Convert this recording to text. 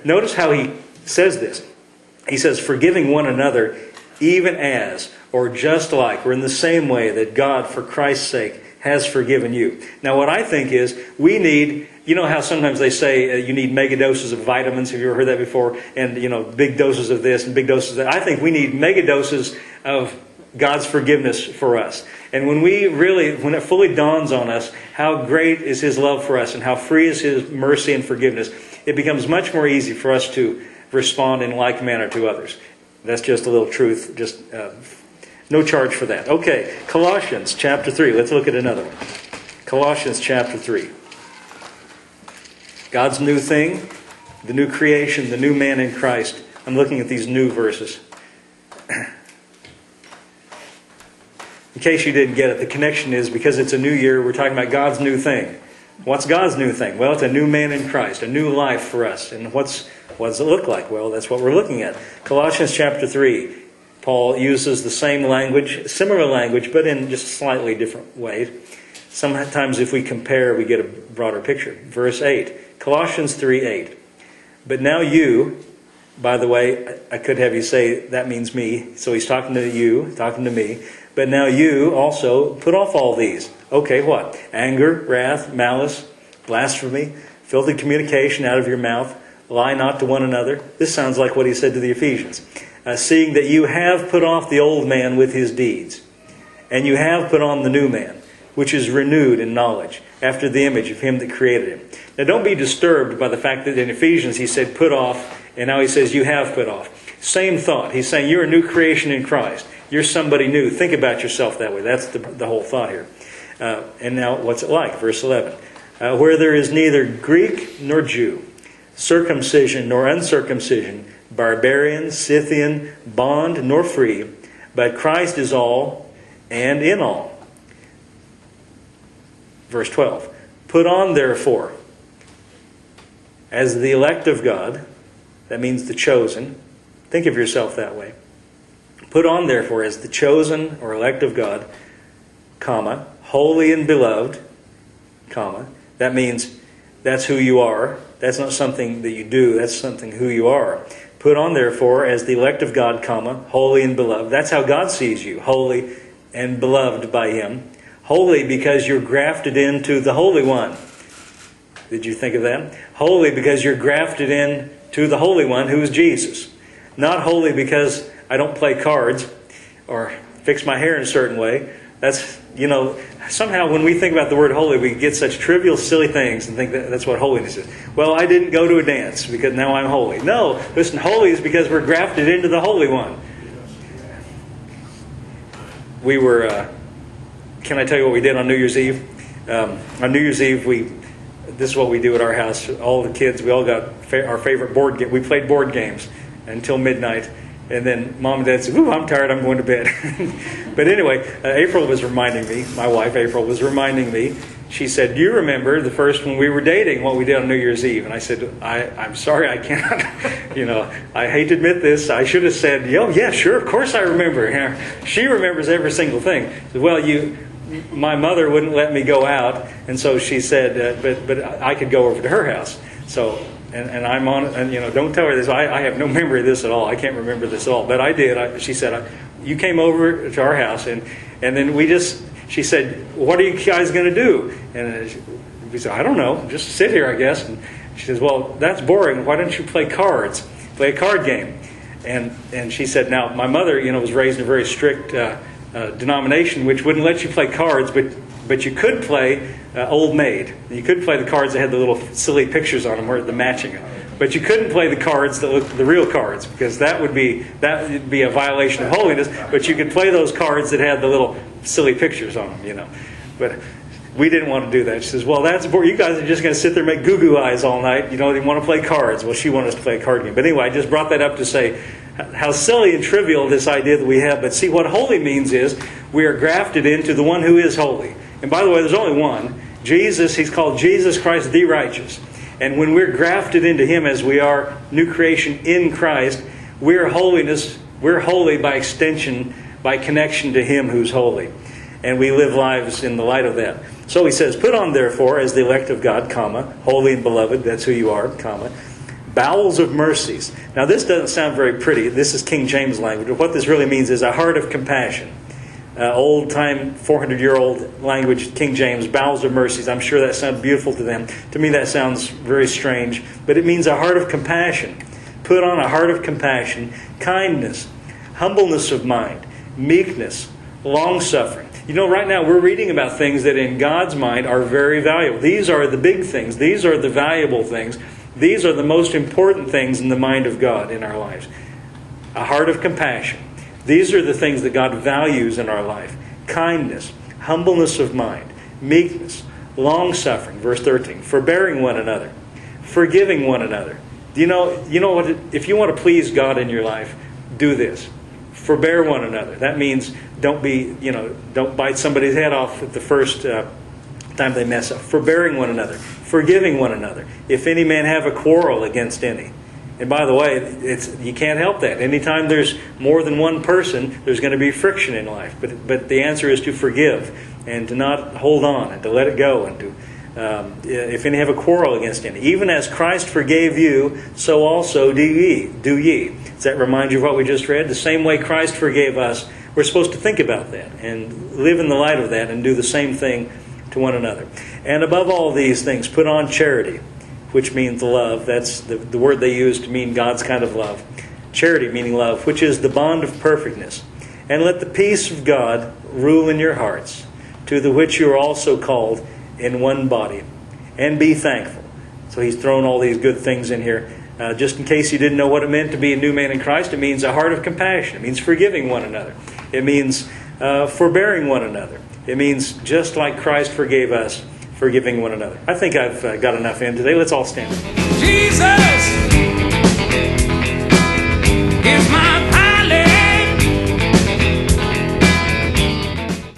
Notice how he says this. He says, forgiving one another, even as, or just like, or in the same way that God, for Christ's sake, has forgiven you. Now, what I think is, we need, you know how sometimes they say you need mega doses of vitamins? Have you ever heard that before? And, you know, big doses of this and big doses of that. I think we need mega doses of God's forgiveness for us. And when it fully dawns on us how great is His love for us and how free is His mercy and forgiveness, it becomes much more easy for us to respond in like manner to others. That's just a little truth, just no charge for that. Okay, Colossians chapter 3. Let's look at another one. Colossians chapter 3. God's new thing, the new creation, the new man in Christ. I'm looking at these new verses. In case you didn't get it, the connection is because it's a new year, we're talking about God's new thing. What's God's new thing? Well, it's a new man in Christ, a new life for us. And what does it look like? Well, that's what we're looking at. Colossians chapter 3, Paul uses the same language, similar language, but in just slightly different ways. Sometimes if we compare, we get a broader picture. Verse 8, Colossians 3:8. But now you, by the way, I could have you say, that means me. So he's talking to you, talking to me. But now you also put off all these. Okay, what? Anger, wrath, malice, blasphemy, filthy communication out of your mouth. Lie not to one another. This sounds like what he said to the Ephesians. Seeing that you have put off the old man with his deeds, and you have put on the new man, which is renewed in knowledge, after the image of Him that created him. Now don't be disturbed by the fact that in Ephesians he said put off, and now he says you have put off. Same thought. He's saying you're a new creation in Christ. You're somebody new. Think about yourself that way. That's the whole thought here. And now what's it like? Verse 11. Where there is neither Greek nor Jew, circumcision nor uncircumcision, barbarian, Scythian, bond nor free, but Christ is all and in all. Verse 12. Put on therefore, as the elect of God, that means the chosen. Think of yourself that way. Put on therefore as the chosen or elect of God, comma, holy and beloved, comma. That means that's who you are. That's not something that you do. That's something who you are. Put on therefore as the elect of God, comma, holy and beloved. That's how God sees you, holy and beloved by Him. Holy because you're grafted into the Holy One. Did you think of that? Holy because you're grafted in to the Holy One who is Jesus. Not holy because I don't play cards or fix my hair in a certain way. That's, somehow when we think about the word holy, we get such trivial, silly things and think that's what holiness is. Well, I didn't go to a dance because now I'm holy. No, listen, holy is because we're grafted into the Holy One. We were, can I tell you what we did on New Year's Eve? On New Year's Eve, this is what we do at our house. All the kids, we all got our favorite board game. We played board games until midnight. And then Mom and Dad said, "Ooh, I'm tired, I'm going to bed." But anyway, April was reminding me, my wife April was reminding me, she said, "Do you remember the first when we were dating, what we did on New Year's Eve?" And I said, I'm sorry, I cannot. I hate to admit this. I should have said, yeah, sure, of course I remember. She remembers every single thing. Said, well, my mother wouldn't let me go out. And so she said, but I could go over to her house. So... And I'm on, and don't tell her this. I have no memory of this at all. I can't remember this at all. But I did. She said, you came over to our house, and then she said, what are you guys going to do? And we said, I don't know. Just sit here, I guess. And she says, well, that's boring. Why don't you play cards? Play a card game. And she said, now, my mother, was raised in a very strict denomination, which wouldn't let you play cards, but you could play Old Maid. You could play the cards that had the little silly pictures on them, or the matching. But you couldn't play the cards that looked the real cards, because that would be a violation of holiness. But you could play those cards that had the little silly pictures on them, But we didn't want to do that. She says, well, that's boring. You guys are just going to sit there and make goo-goo eyes all night. You want to play cards. Well, she wanted us to play a card game. But anyway, I just brought that up to say how silly and trivial this idea that we have. But see, what holy means is we are grafted into the one who is holy. And by the way, there's only one. Jesus, He's called Jesus Christ the righteous. And when we're grafted into Him as we are new creation in Christ, we're holy by extension, by connection to Him who's holy. And we live lives in the light of that. So he says, put on therefore as the elect of God, comma, holy and beloved, that's who you are, comma, Bowels of mercies. Now this doesn't sound very pretty. This is King James language. What this really means is a heart of compassion. Old-time, 400-year-old language, King James, bowels of mercies. I'm sure that sounds beautiful to them. To me that sounds very strange. But it means a heart of compassion. Put on a heart of compassion, kindness, humbleness of mind, meekness, long-suffering. You know, right now we're reading about things that in God's mind are very valuable. These are the big things. These are the valuable things. These are the most important things in the mind of God in our lives. A heart of compassion. These are the things that God values in our life. Kindness, humbleness of mind, meekness, long-suffering, verse 13, forbearing one another, forgiving one another. You know what? If you want to please God in your life, do this. Forbear one another. That means don't bite somebody's head off at the first time they mess up. Forbearing one another, forgiving one another. If any man have a quarrel against any. And by the way, you can't help that. Anytime there's more than one person, there's going to be friction in life. But the answer is to forgive and to not hold on and to let it go. And to if any have a quarrel against any, even as Christ forgave you, so also do ye. Does that remind you of what we just read? The same way Christ forgave us, we're supposed to think about that and live in the light of that and do the same thing to one another. And above all these things, put on charity, which means love. That's the word they use to mean God's kind of love. Charity meaning love, which is the bond of perfectness. And let the peace of God rule in your hearts, to the which you are also called in one body. And be thankful. So he's thrown all these good things in here. Just in case you didn't know what it meant to be a new man in Christ, it means a heart of compassion. It means forgiving one another. It means forbearing one another. It means just like Christ forgave us, forgiving one another. I think I've got enough in today. Let's all stand. Jesus!